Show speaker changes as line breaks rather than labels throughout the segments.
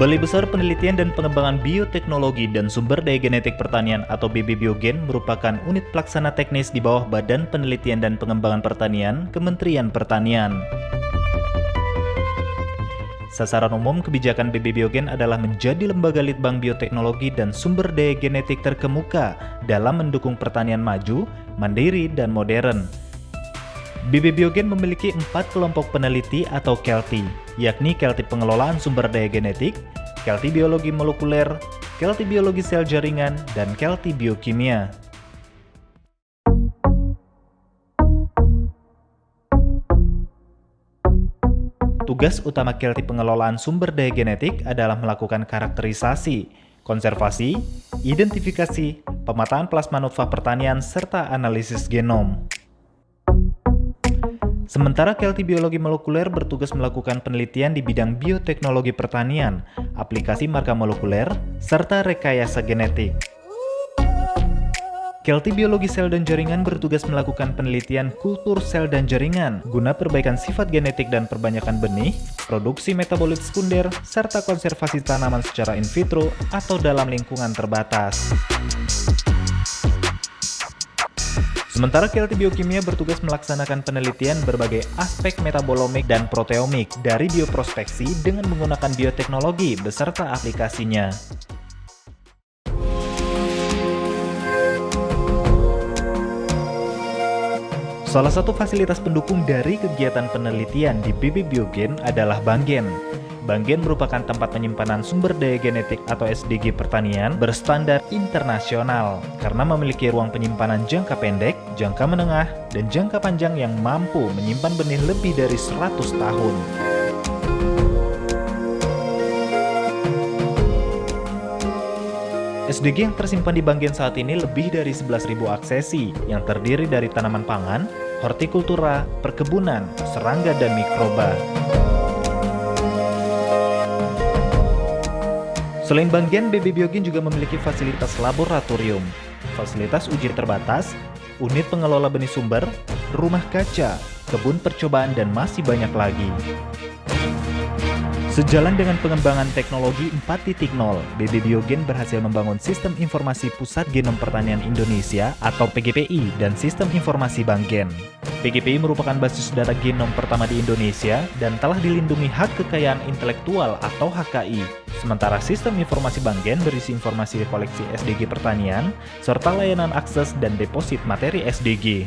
Balai Besar Penelitian dan Pengembangan Bioteknologi dan Sumber Daya Genetik Pertanian atau BB Biogen merupakan unit pelaksana teknis di bawah Badan Penelitian dan Pengembangan Pertanian, Kementerian Pertanian. Sasaran umum kebijakan BB Biogen adalah menjadi lembaga litbang bioteknologi dan sumber daya genetik terkemuka dalam mendukung pertanian maju, mandiri, dan modern. BB Biogen memiliki 4 kelompok peneliti atau KELTI, yakni KELTI Pengelolaan Sumber Daya Genetik, KELTI Biologi Molekuler, KELTI Biologi Sel Jaringan, dan KELTI Biokimia. Tugas utama KELTI Pengelolaan Sumber Daya Genetik adalah melakukan karakterisasi, konservasi, identifikasi, pemetaan plasma nutfah pertanian, serta analisis genom. Sementara KELTI Biologi Molekuler bertugas melakukan penelitian di bidang bioteknologi pertanian, aplikasi marka molekuler, serta rekayasa genetik. KELTI Biologi Sel dan Jaringan bertugas melakukan penelitian kultur sel dan jaringan guna perbaikan sifat genetik dan perbanyakan benih, produksi metabolit sekunder, serta konservasi tanaman secara in vitro atau dalam lingkungan terbatas. Sementara KELTI Biokimia bertugas melaksanakan penelitian berbagai aspek metabolomik dan proteomik dari bioprospeksi dengan menggunakan bioteknologi beserta aplikasinya. Salah satu fasilitas pendukung dari kegiatan penelitian di BB Biogen adalah Banggen. Banggen merupakan tempat penyimpanan sumber daya genetik atau SDG pertanian berstandar internasional karena memiliki ruang penyimpanan jangka pendek, jangka menengah, dan jangka panjang yang mampu menyimpan benih lebih dari 100 tahun. SDG yang tersimpan di Banggen saat ini lebih dari 11.000 aksesi yang terdiri dari tanaman pangan, hortikultura, perkebunan, serangga, dan mikroba. Selain Banggen, BB Biogen juga memiliki fasilitas laboratorium, fasilitas uji terbatas, unit pengelola benih sumber, rumah kaca, kebun percobaan, dan masih banyak lagi. Sejalan dengan pengembangan teknologi 4.0, BB Biogen berhasil membangun Sistem Informasi Pusat Genom Pertanian Indonesia atau PGPI dan Sistem Informasi Banggen. PGPI merupakan basis data genom pertama di Indonesia dan telah dilindungi hak kekayaan intelektual atau HKI. Sementara Sistem Informasi Banggen berisi informasi koleksi SDG pertanian, serta layanan akses dan deposit materi SDG.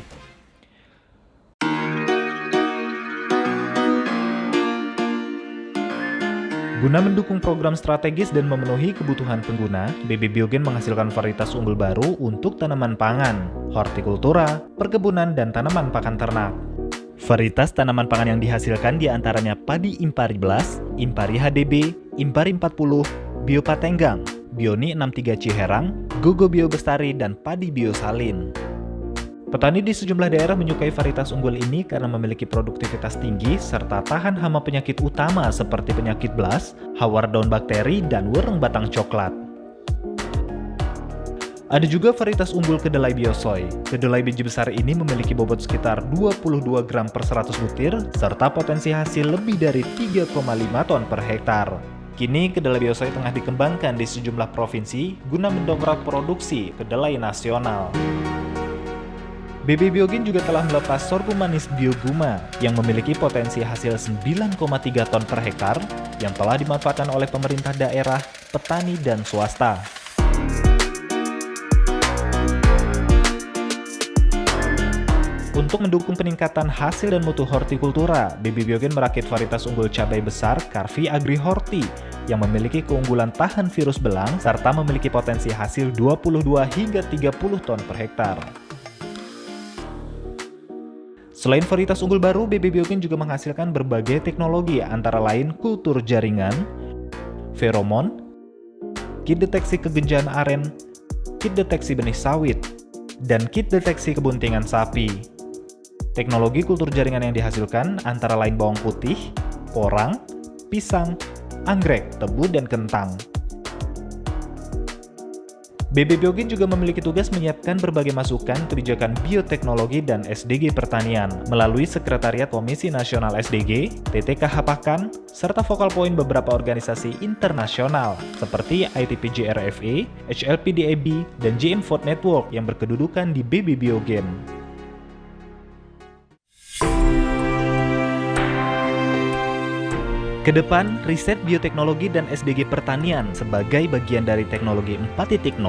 Guna mendukung program strategis dan memenuhi kebutuhan pengguna, BB Biogen menghasilkan varietas unggul baru untuk tanaman pangan, hortikultura, perkebunan, dan tanaman pakan ternak. Varietas tanaman pangan yang dihasilkan diantaranya padi Impari Blas, Impari HDB, Impari 40, Bio Patenggang, Bioni 63 Ciherang, Gogo Bio Bestari, dan padi Bio Salin. Petani di sejumlah daerah menyukai varietas unggul ini karena memiliki produktivitas tinggi serta tahan hama penyakit utama seperti penyakit blas, hawar daun bakteri, dan wereng batang coklat. Ada juga varietas unggul kedelai biosoy. Kedelai biji besar ini memiliki bobot sekitar 22 gram per 100 butir serta potensi hasil lebih dari 3,5 ton per hektar. Kini kedelai biosoy tengah dikembangkan di sejumlah provinsi guna mendongkrak produksi kedelai nasional. BB Biogen juga telah melepas sorghum manis Bioguma yang memiliki potensi hasil 9,3 ton per hektar yang telah dimanfaatkan oleh pemerintah daerah, petani, dan swasta. Untuk mendukung peningkatan hasil dan mutu hortikultura, BB Biogen merakit varietas unggul cabai besar Carvi Agri Horti yang memiliki keunggulan tahan virus belang serta memiliki potensi hasil 22 hingga 30 ton per hektar. Selain varietas unggul baru, BB Biogen juga menghasilkan berbagai teknologi antara lain kultur jaringan, feromon, kit deteksi kegenjaan aren, kit deteksi benih sawit, dan kit deteksi kebuntingan sapi. Teknologi kultur jaringan yang dihasilkan antara lain bawang putih, porang, pisang, anggrek, tebu, dan kentang. BB Biogen juga memiliki tugas menyiapkan berbagai masukan kebijakan bioteknologi dan SDG pertanian melalui Sekretariat Komisi Nasional SDG, TTKH Pakan, serta vokal poin beberapa organisasi internasional seperti ITPGRFA, HLPDAB, dan JM Food Network yang berkedudukan di BB Biogen. Kedepan, riset bioteknologi dan SDG pertanian sebagai bagian dari teknologi 4.0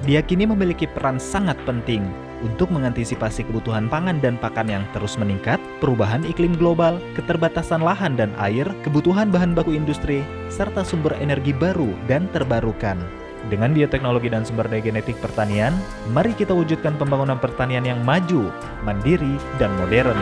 diyakini memiliki peran sangat penting untuk mengantisipasi kebutuhan pangan dan pakan yang terus meningkat, perubahan iklim global, keterbatasan lahan dan air, kebutuhan bahan baku industri, serta sumber energi baru dan terbarukan. Dengan bioteknologi dan sumber daya genetik pertanian, mari kita wujudkan pembangunan pertanian yang maju, mandiri, dan modern.